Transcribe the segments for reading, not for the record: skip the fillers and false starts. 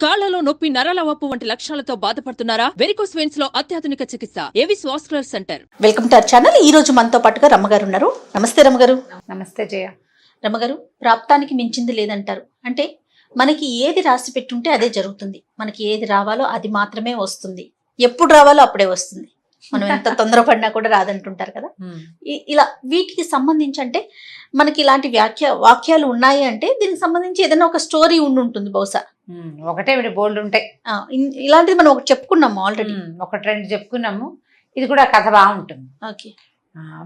కాళ్లలో నొప్పి, నరాల వాపు వంటి లక్షణాలతో బాధపడుతున్నారా? వెరికోస్ వెయిన్స్ లో అత్యాధునిక చికిత్స Avis vascular centre. Welcome to our channel. ఈ రోజు మనతో పాటుగా రమ్మగారు ఉన్నారు. నమస్తే రమ్మగారు. నమస్తే జయ. రమ్మగారు, ప్రాప్తానికి మించింది లేదంటారు. అంటే మనకి ఏది రాసి పెట్టుంటే అదే జరుగుతుంది. మనకి ఏది రావాలో అది మాత్రమే వస్తుంది. ఎప్పుడు రావాలో అప్పుడే వస్తుంది. మనం ఎంత తొందరపడినా కూడా రాదంటుంటారు కదా. ఇలా వీటికి సంబంధించి అంటే మనకి ఇలాంటి వాక్యాలు ఉన్నాయి అంటే దీనికి సంబంధించి ఏదైనా ఒక స్టోరీ ఉంటుంది బహుశా. ఒకటే బోల్డ్ ఉంటాయి. ఇలాంటిది మనం ఒకటి చెప్పుకున్నాము ఆల్రెడీ, ఒకటి రెండు చెప్పుకున్నాము. ఇది కూడా కథ బాగుంటుంది. ఓకే.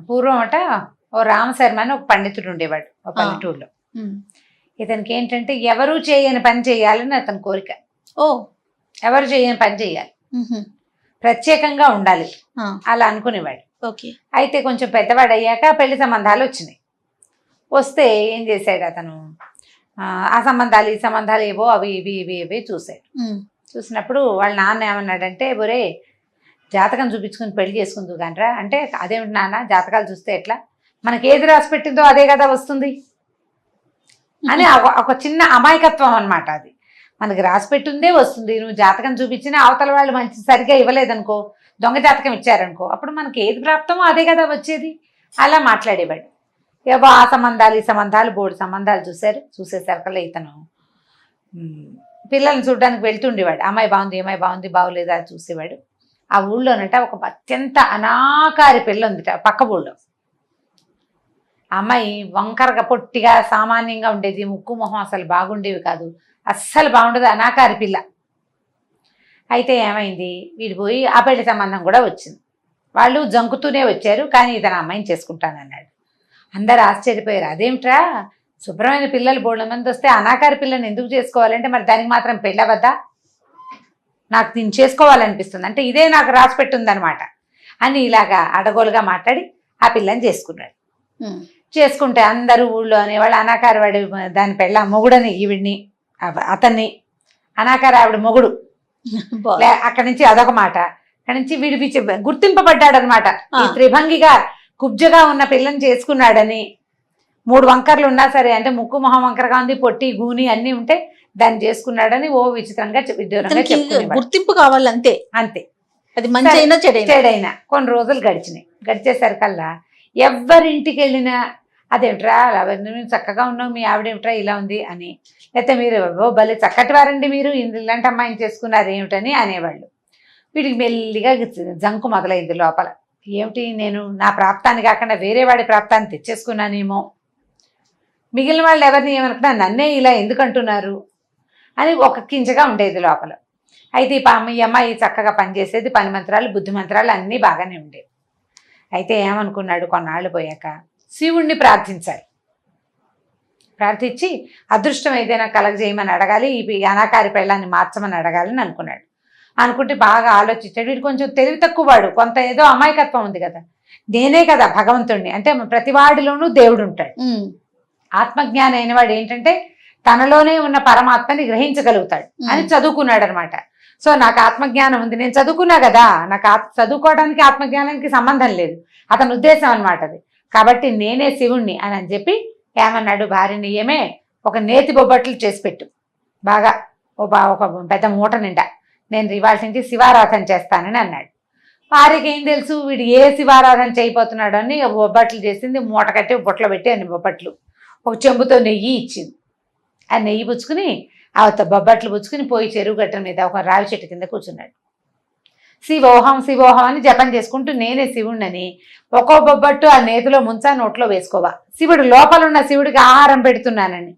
పూర్వం అట ఓ రామశర్మ అని ఒక పండితుడు ఉండేవాడు ఒక పల్లెటూరులో. ఇతనికి ఏంటంటే ఎవరు చేయని పని చేయాలని అతని కోరిక. ఎవరు చేయని పని చేయాలి, ప్రత్యేకంగా ఉండాలి అలా అనుకునేవాడు. ఓకే. అయితే కొంచెం పెద్దవాడు అయ్యాక పెళ్లి సంబంధాలు వచ్చినాయి. వస్తే ఏం చేశాడు అతను, ఆ సంబంధాలు ఈ సంబంధాలు ఏవో అవి ఇవి ఇవి ఇవి చూశాడు. చూసినప్పుడు వాళ్ళ నాన్న ఏమన్నాడంటే, బొరే జాతకం చూపించుకుని పెళ్లి చేసుకుందు కానరా అంటే, అదేమిటి నాన్న జాతకాలు చూస్తే ఎట్లా, మనకి ఏది రాసి పెట్టిందో అదే కదా వస్తుంది అని ఒక చిన్న అమాయకత్వం అనమాట. అది మనకి రాసి పెట్టిందే వస్తుంది. నువ్వు జాతకం చూపించినా అవతల వాళ్ళు మంచి సరిగా ఇవ్వలేదనుకో, దొంగ జాతకం ఇచ్చారనుకో, అప్పుడు మనకి ఏది ప్రాప్తమో అదే కదా వచ్చేది. అలా మాట్లాడేవాడు. ఏవో ఆ సంబంధాలు ఈ సంబంధాలు బోర్డు సంబంధాలు చూసేసరికల్లా ఇతను పిల్లల్ని చూడడానికి వెళ్తుండేవాడు. అమ్మాయి బాగుంది, అమ్మాయి బాగుంది, బాగోలేదా చూసేవాడు. ఆ ఊళ్ళోనట ఒక అత్యంత అనాకారి పిల్ల ఉందిట పక్క ఊళ్ళో. అమ్మాయి వంకరగా పొట్టిగా సామాన్యంగా ఉండేది, ముక్కు మొహం అసలు బాగుండేవి కాదు, అస్సలు బాగుండదు, అనాకారి పిల్ల. అయితే ఏమైంది, వీడు పోయి ఆ పెళ్లి సంబంధం కూడా వచ్చింది. వాళ్ళు జంకుతూనే వచ్చారు, కానీ ఇతను అమ్మాయిని చేసుకుంటానన్నాడు. అందరు ఆశ్చర్యపోయారు. అదేమిట్రా, శుభ్రమైన పిల్లలు బోళ్ళ మంది వస్తే అనాకారి పిల్లని ఎందుకు చేసుకోవాలంటే, మరి దానికి మాత్రం పెళ్ళవద్దా, నాకు దీన్ని చేసుకోవాలనిపిస్తుంది అంటే ఇదే నాకు రాసి పెట్టుందనమాట అని ఇలాగా అడగోలుగా మాట్లాడి ఆ పిల్లని చేసుకున్నాడు. చేసుకుంటే అందరూ ఊళ్ళో అనేవాళ్ళు అనాకారి వాడి దాని పెళ్ళ మొగుడని ఈవిడిని, అతన్ని అనాకారి ఆవిడ మొగుడు. అక్కడి నుంచి అదొక మాట. అక్కడి నుంచి వీడి గుర్తింపబడ్డాడు అనమాట. ఈ త్రిభంగిగా కుబ్జగా ఉన్న పిల్లని చేసుకున్నాడని. 3 వంకర్లు ఉన్నా సరే, అంటే ముక్కు మొహం వంకరగా ఉంది, పొట్టి గూని అన్ని ఉంటే దాన్ని చేసుకున్నాడని ఓ విచిత్రంగా గుర్తింపు కావాలంతే. అంతే, అది మంచి అయినా చెడైనా. కొన్ని రోజులు గడిచేసరికల్లా ఎవరింటికి వెళ్ళినా అదేమిట్రా నువ్వు చక్కగా ఉన్నావు, మీ ఆవిడేమిట్రా ఇలా ఉంది అని, లేకపోతే మీరు భలే చక్కటి వారండి మీరు, ఇలాంటి అమ్మాయిని చేసుకున్నారు ఏమిటని అనేవాళ్ళు. వీడికి మెల్లిగా జంకు మొదలైంది లోపల. ఏమిటి, నేను నా ప్రాప్తాన్ని కాకుండా వేరే వాడి ప్రాప్తాన్ని తెచ్చేసుకున్నానేమో, మిగిలిన వాళ్ళు ఎవరిని ఏమనుకున్నా నన్నే ఇలా ఎందుకు అంటున్నారు అని ఒక కించగా ఉండేది లోపల. అయితే ఈ అమ్మాయి చక్కగా పనిచేసేది, పని మంత్రాలు బుద్ధి మంత్రాలు అన్నీ బాగానే ఉండేవి. అయితే ఏమనుకున్నాడు, కొన్నాళ్ళు పోయాక శివుణ్ణి ప్రార్థించాలి. ప్రార్థించి అదృష్టం ఏదైనా కలగజేయమని అడగాలి, ఈ అనాకారి పెళ్ళాన్ని మార్చమని అడగాలని అనుకున్నాడు. అనుకుంటే బాగా ఆలోచించాడు. వీడు కొంచెం తెలివి తక్కువ వాడు, కొంత ఏదో అమాయకత్వం ఉంది కదా, నేనే కదా భగవంతుడిని, అంటే ప్రతివాడిలోనూ దేవుడు ఉంటాడు. ఆత్మజ్ఞానం అయిన వాడు ఏంటంటే తనలోనే ఉన్న పరమాత్మని గ్రహించగలుగుతాడు అని చదువుకున్నాడు అనమాట. సో నాకు ఆత్మజ్ఞానం ఉంది, నేను చదువుకున్నా కదా, నాకు చదువుకోవడానికి ఆత్మజ్ఞానానికి సంబంధం లేదు, అతని ఉద్దేశం అనమాట అది. కాబట్టి నేనే శివుణ్ణి అని చెప్పి ఏమన్నాడు, భార్యని ఏమే ఒక నేతి బొబ్బట్లు చేసి పెట్టు, బాగా ఒక పెద్ద మూట నిండా, నేను ఇవాళ నుంచి శివారాధన చేస్తానని అన్నాడు. భార్యకి ఏం తెలుసు వీడు ఏ శివారాధన చేయబోతున్నాడు అని బొబ్బట్లు చేసింది, మూట కట్టి బొట్లో పెట్టి అన్ని బొబ్బట్లు, ఒక చెంబుతో నెయ్యి ఇచ్చింది. ఆ నెయ్యి పుచ్చుకుని ఆ బొబ్బట్లు పుచ్చుకుని పోయి చెరువు గట్ట మీద ఒక రావి చెట్టు కింద కూర్చున్నాడు. శివోహం శివోహం అని జపం చేసుకుంటూ నేనే శివుణ్ణని ఒక్కో బొబ్బట్టు ఆ నేతిలో ముంచా నోట్లో వేసుకోవా, శివుడు లోపలున్న శివుడికి ఆహారం పెడుతున్నానని.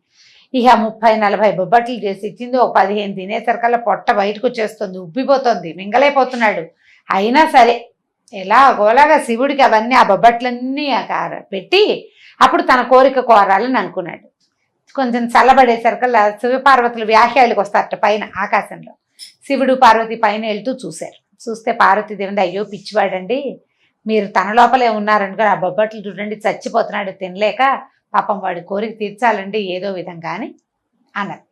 ఇక 30-40 బొబ్బట్లు చేసి ఇచ్చింది. ఒక 15 తినేసరికల్లా పొట్ట బయటకు వచ్చేస్తుంది, ఉబ్బిపోతుంది, మింగలేకపోతున్నాడు. అయినా సరే ఎలాగోలాగా శివుడికి అవన్నీ ఆ బొబ్బట్లన్నీ పెట్టి అప్పుడు తన కోరిక కోరాలని అనుకున్నాడు. కొంచెం చల్లబడేసరికల్లా శివపార్వతులు వ్యాఖ్యాలకు వస్తారట పైన ఆకాశంలో. శివుడు పార్వతి పైన వెళ్తూ చూశారు. చూస్తే పార్వతీదేవి, అయ్యో పిచ్చివాడండి, మీరు తన లోపలే ఉన్నారనుకో, ఆ బొబ్బట్లు చూడండి చచ్చిపోతున్నాడు తినలేక, పాపం వాడి కోరిక తీర్చాలండి ఏదో విధంగా అని అన్నారు.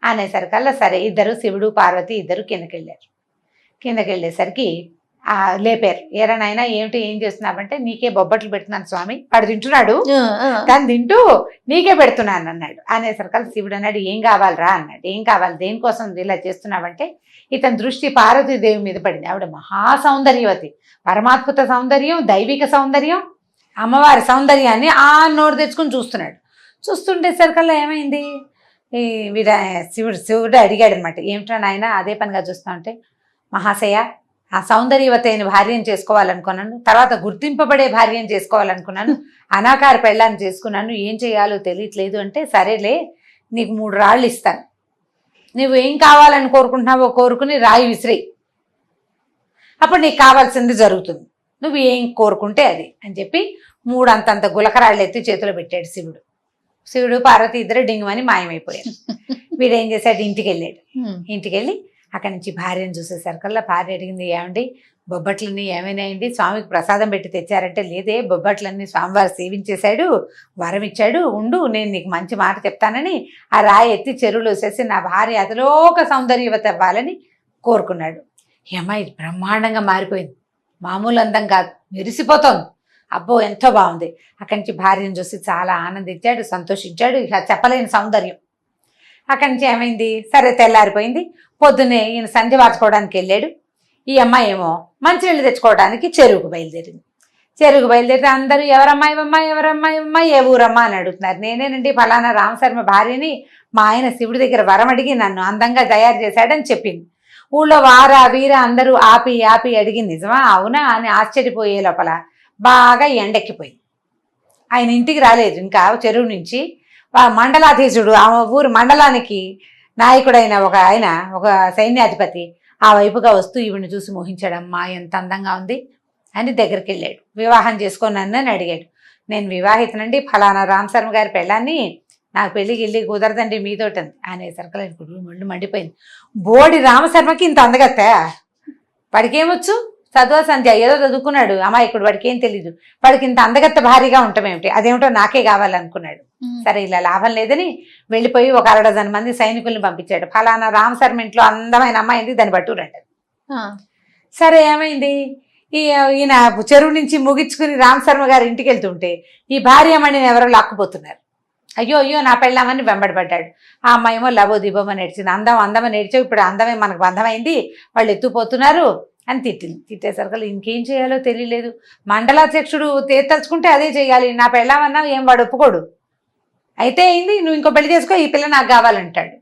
అనేసరికల్లా సరే ఇద్దరు శివుడు పార్వతి ఇద్దరు కిందకెళ్ళారు. కిందకెళ్ళేసరికి లేపారు. ఏరనైనా ఏమిటి ఏం చేస్తున్నావంటే నీకే బొబ్బట్లు పెడుతున్నాను స్వామి, వాడు తింటున్నాడు దాన్ని తింటూ నీకే పెడుతున్నాను అన్నాడు. అనేసరికి శివుడు అన్నాడు ఏం కావాలరా అన్నాడు. ఏం కావాలి, దేనికోసం ఇలా చేస్తున్నావంటే ఇతని దృష్టి పార్వతీదేవి మీద పడింది. ఆవిడ మహాసౌందర్యవతి, పరమాద్భుత సౌందర్యం, దైవిక సౌందర్యం, అమ్మవారి సౌందర్యాన్ని నోరు తెచ్చుకుని చూస్తున్నాడు. చూస్తుంటే సరికల్లా ఏమైంది, ఈ శివుడు అడిగాడు అనమాట, ఏమిటా నాయన అదే పనిగా చూస్తా ఉంటే, మహాశయ ఆ సౌందర్యవతి అయిన భార్యను చేసుకోవాలనుకున్నాను, తర్వాత గుర్తింపబడే భార్యను చేసుకోవాలనుకున్నాను, అనాకార పెళ్ళాన్ని చేసుకున్నాను, ఏం చేయాలో తెలియట్లేదు అంటే, సరేలే నీకు 3 రాళ్ళు ఇస్తాను, నువ్వు ఏం కావాలని కోరుకుంటున్నావో కోరుకుని రాయి విసిరేయి, అప్పుడు నీకు కావాల్సింది జరుగుతుంది, నువ్వు ఏం కోరుకుంటే అది అని చెప్పి 3 అంతంత గులకరాళ్ళు ఎత్తి చేతిలో పెట్టాడు శివుడు. శివుడు పార్వతి ఇద్దరు డింగమని మాయమైపోయారు. వీడేం చేశాడు, ఇంటికి వెళ్ళాడు. ఇంటికి వెళ్ళి అక్కడి నుంచి భార్యను చూసేసరికల్లా భార్య అడిగింది, ఏమండి బొబ్బట్లన్నీ ఏమైనాయండి, స్వామికి ప్రసాదం పెట్టి తెచ్చారంటే, లేదే బొబ్బట్లన్నీ స్వామివారు సేవించేశాడు, వరం ఇచ్చాడు, ఉండు నేను నీకు మంచి మాట చెప్తానని ఆ రాయి ఎత్తి చెరువులో వేసేసి నా భార్య అతలోక సౌందర్యవతి అవ్వాలని కోరుకున్నాడు. ఈ అమ్మాయి బ్రహ్మాండంగా మారిపోయింది, మామూలు అందం కాదు, మెరిసిపోతోంది. అబ్బో ఎంతో బాగుంది. అక్కడి నుంచి భార్యను చూసి చాలా ఆనందించాడు, సంతోషించాడు, ఇక చెప్పలేని సౌందర్యం. అక్కడి నుంచి ఏమైంది, సరే తెల్లారిపోయింది. పొద్దున్నే ఈయన సంధ్య వార్చుకోవడానికి వెళ్ళాడు. ఈ అమ్మాయి ఏమో మంచినీళ్ళు తెచ్చుకోవడానికి చెరువుకు బయలుదేరింది. చెరువుకు బయలుదేరితే అందరూ ఎవరమ్మాయి ఏ ఊరమ్మా అని అడుగుతున్నారు. నేనేనండి ఫలానా రామశర్మ భార్యని, మా ఆయన శివుడి దగ్గర వరం అడిగి నన్ను అందంగా తయారు చేశాడని చెప్పింది. ఊళ్ళో వారా వీర అందరూ ఆపి అడిగింది, నిజమా అవునా అని ఆశ్చర్యపోయే లోపల బాగా ఎండెక్కిపోయింది. ఆయన ఇంటికి రాలేదు ఇంకా. చెరువు నుంచి మండలాధీశుడు, ఆ ఊరు మండలానికి నాయకుడైన ఒక సైన్యాధిపతి ఆ వైపుగా వస్తూ ఈవిని చూసి మోహించాడమ్మా ఎంత అందంగా ఉంది అని దగ్గరికి వెళ్ళాడు. వివాహం చేసుకోనని అని అడిగాడు. నేను వివాహితనండి, ఫలానా రామశర్మ గారి పెళ్ళాన్ని, నాకు పెళ్ళికి కుదరదండి మీతోటి అనేసరికి గుడ్లు మండు మండిపోయింది. బోడి రామశర్మకి ఇంత అందగత్తా, వాడికేమొచ్చు, చదువు సంధ్య ఏదో చదువుకున్నాడు అమాయకుడు, వాడికి ఏం తెలీదు, వాడికి ఇంత అందగత్త భారీగా ఉంటామేమిటి, అదేమిటో నాకే కావాలనుకున్నాడు. సరే ఇలా లాభం లేదని వెళ్ళిపోయి ఒక 60 మంది సైనికుల్ని పంపించాడు. ఫలానా రామశర్మ ఇంట్లో అందమైన అమ్మాయింది, దాన్ని బట్టురంటారు. సరే ఏమైంది, ఈయన చెరువు నుంచి ముగించుకుని రామశర్మ గారి ఇంటికి వెళ్తుంటే ఈ భార్యమణిని ఎవరో లాక్కుపోతున్నారు. అయ్యో నా పెళ్ళామని వెంబడిపడ్డాడు. ఆ అమ్మాయేమో లబోదిబోమని నేర్చింది, అందమని నేర్చావు, ఇప్పుడు అందమే మనకు బంధమైంది, వాళ్ళు ఎత్తుపోతున్నారు అని తిట్టింది. తిట్టేసరికి ఇంకేం చేయాలో తెలియలేదు. మండలాధ్యక్షుడు తలుచుకుంటే అదే చేయాలి, నా పెళ్ళామన్నా ఏం వాడు ఒప్పుకోడు. అయితే అయింది, నువ్వు ఇంకో పెళ్లి చేసుకో, ఈ పిల్ల నాకు కావాలంటాడు.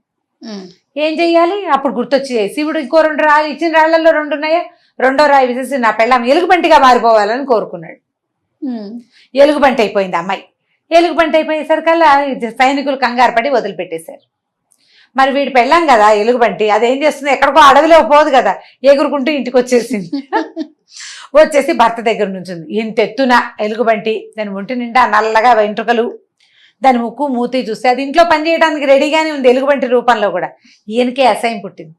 ఏం చెయ్యాలి, అప్పుడు గుర్తొచ్చి శివుడు ఇంకో 2 రాళ్ళు ఇచ్చిన రాళ్లలో 2 ఉన్నాయా, 2వ రాయి విసేసి నా పెళ్ళాం ఎలుగుబంటిగా మారిపోవాలని కోరుకున్నాడు. ఎలుగుబంటి అయిపోయింది అమ్మాయి. ఎలుగుబంటి అయిపోయేసరికల్లా సైనికులు కంగారు పడి వదిలిపెట్టేశారు. మరి వీడు పెళ్ళాం కదా ఎలుగుబంటి, అదేం చేస్తుంది, ఎక్కడికో అడవిలో పోదు కదా, ఎగురుకుంటూ ఇంటికి వచ్చేసింది. వచ్చేసి భర్త దగ్గర నుంచింది. ఇంత ఎత్తున ఎలుగుబంటి, దాని ఒంటి నిండా నల్లగా వెంట్రుకలు, దాని ముక్కు మూతి చూస్తే అది ఇంట్లో పనిచేయడానికి రెడీగానే ఉంది ఎలుగుబంటి రూపంలో కూడా. ఈయనకే అసహ్యం పుట్టింది.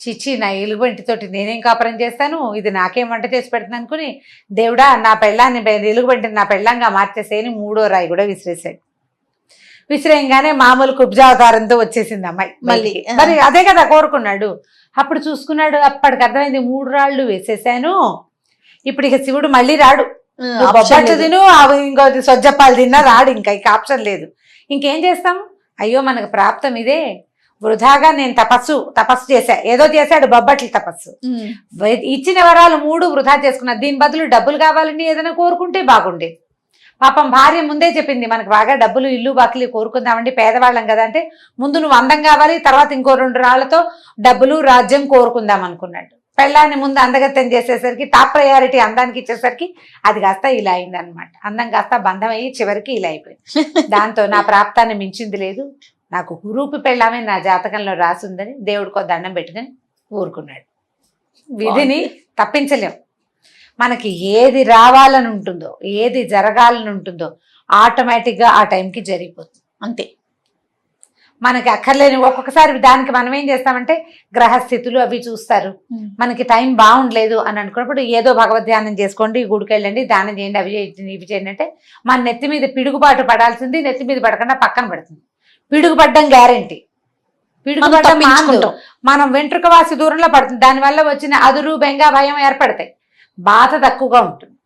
చిచ్చి నా ఎలుగుబంటితోటి నేనేం కాపురం చేస్తాను, ఇది నాకేం వంట చేసి పెడుతుంది అనుకుని, దేవుడా నా పెళ్ళాన్ని ఎలుగుబంటిని నా పెళ్ళంగా మార్చేసేయని 3వ రాయి కూడా విసిరేసాడు. విసిరేయంగానే మామూలు కుబ్జావతారంతో వచ్చేసింది అమ్మాయి మళ్ళీ. మరి అదే కదా కోరుకున్నాడు. అప్పుడు చూసుకున్నాడు, అప్పటికి అర్థమైంది 3 రాళ్ళు వేసేసాను, ఇప్పుడు ఇక శివుడు మళ్ళీ రాడు, బొబ్బట్లు తిను ఇంకో సొజ్జప్పాలు తిన్నా రాడు, ఇంకా ఆప్షన్ లేదు. ఇంకేం చేస్తాం, అయ్యో మనకు ప్రాప్తం ఇదే, వృధాగా నేను తపస్సు చేశా, ఏదో చేశాడు బొబ్బట్ల తపస్సు, ఇచ్చిన వరాలు 3 వృధా చేసుకున్నా, దీని బదులు డబ్బులు కావాలని ఏదైనా కోరుకుంటే బాగుండేది. పాపం భార్య ముందే చెప్పింది, మనకు బాగా డబ్బులు ఇల్లు బాకిలి కోరుకుందామండి, పేదవాళ్ళం కదా అంటే, ముందు నువ్వు అందం కావాలి, తర్వాత ఇంకో 2 రాళ్లతో డబ్బులు రాజ్యం కోరుకుందాం అనుకున్నాడు. పెళ్ళాన్ని ముందు అందగత్తం చేసేసరికి టాప్ ప్రయారిటీ అందానికి ఇచ్చేసరికి అది కాస్త ఇలా అయిందనమాట. అందం కాస్త బంధం అయ్యి చివరికి ఇలా అయిపోయింది. దాంతో నా ప్రాప్తాన్ని మించింది లేదు, నాకు గురూపి పెళ్ళామే నా జాతకంలో రాసుందని దేవుడికో దండం పెట్టుకుని ఊరుకున్నాడు. విధిని తప్పించలేం. మనకి ఏది రావాలని ఉంటుందో, ఏది జరగాలని ఉంటుందో ఆటోమేటిక్గా ఆ టైంకి జరిగిపోతుంది అంతే. మనకి అక్కర్లేని ఒక్కొక్కసారి దానికి మనం ఏం చేస్తామంటే గ్రహస్థితులు అవి చూస్తారు, మనకి టైం బాగుండలేదు అని అనుకున్నప్పుడు ఏదో భగవద్ ధ్యానం చేసుకోండి, గుడికి వెళ్ళండి, దానం చేయండి, అవి చేయండి, ఇవి చేయండి అంటే మన నెత్తి మీద పిడుగుబాటు పడాల్సింది నెత్తి మీద పడకుండా పక్కన పడుతుంది. పిడుగుపడ్డం గ్యారెంటీ, పిడుగుపడ్డం మనం వెంట్రుక వాసి దూరంలో పడుతుంది, దానివల్ల వచ్చిన అదురు బెంగ భయం ఏర్పడతాయి. బాధ తక్కువగా ఉంటుంది.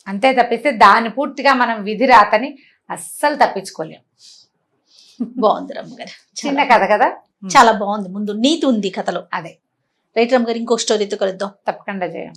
అంతే తప్పిస్తే దాన్ని పూర్తిగా మనం విధి రాతని అస్సలు తప్పించుకోలేం. బాగుంది రమ్మగారు, చిన్న కథ కదా, చాలా బాగుంది. ముందు నీతి ఉంది కథలో. అదే రైట్ రమ్మగారు, ఇంకో స్టోరీతో కలుద్దాం. తప్పకుండా చేయం.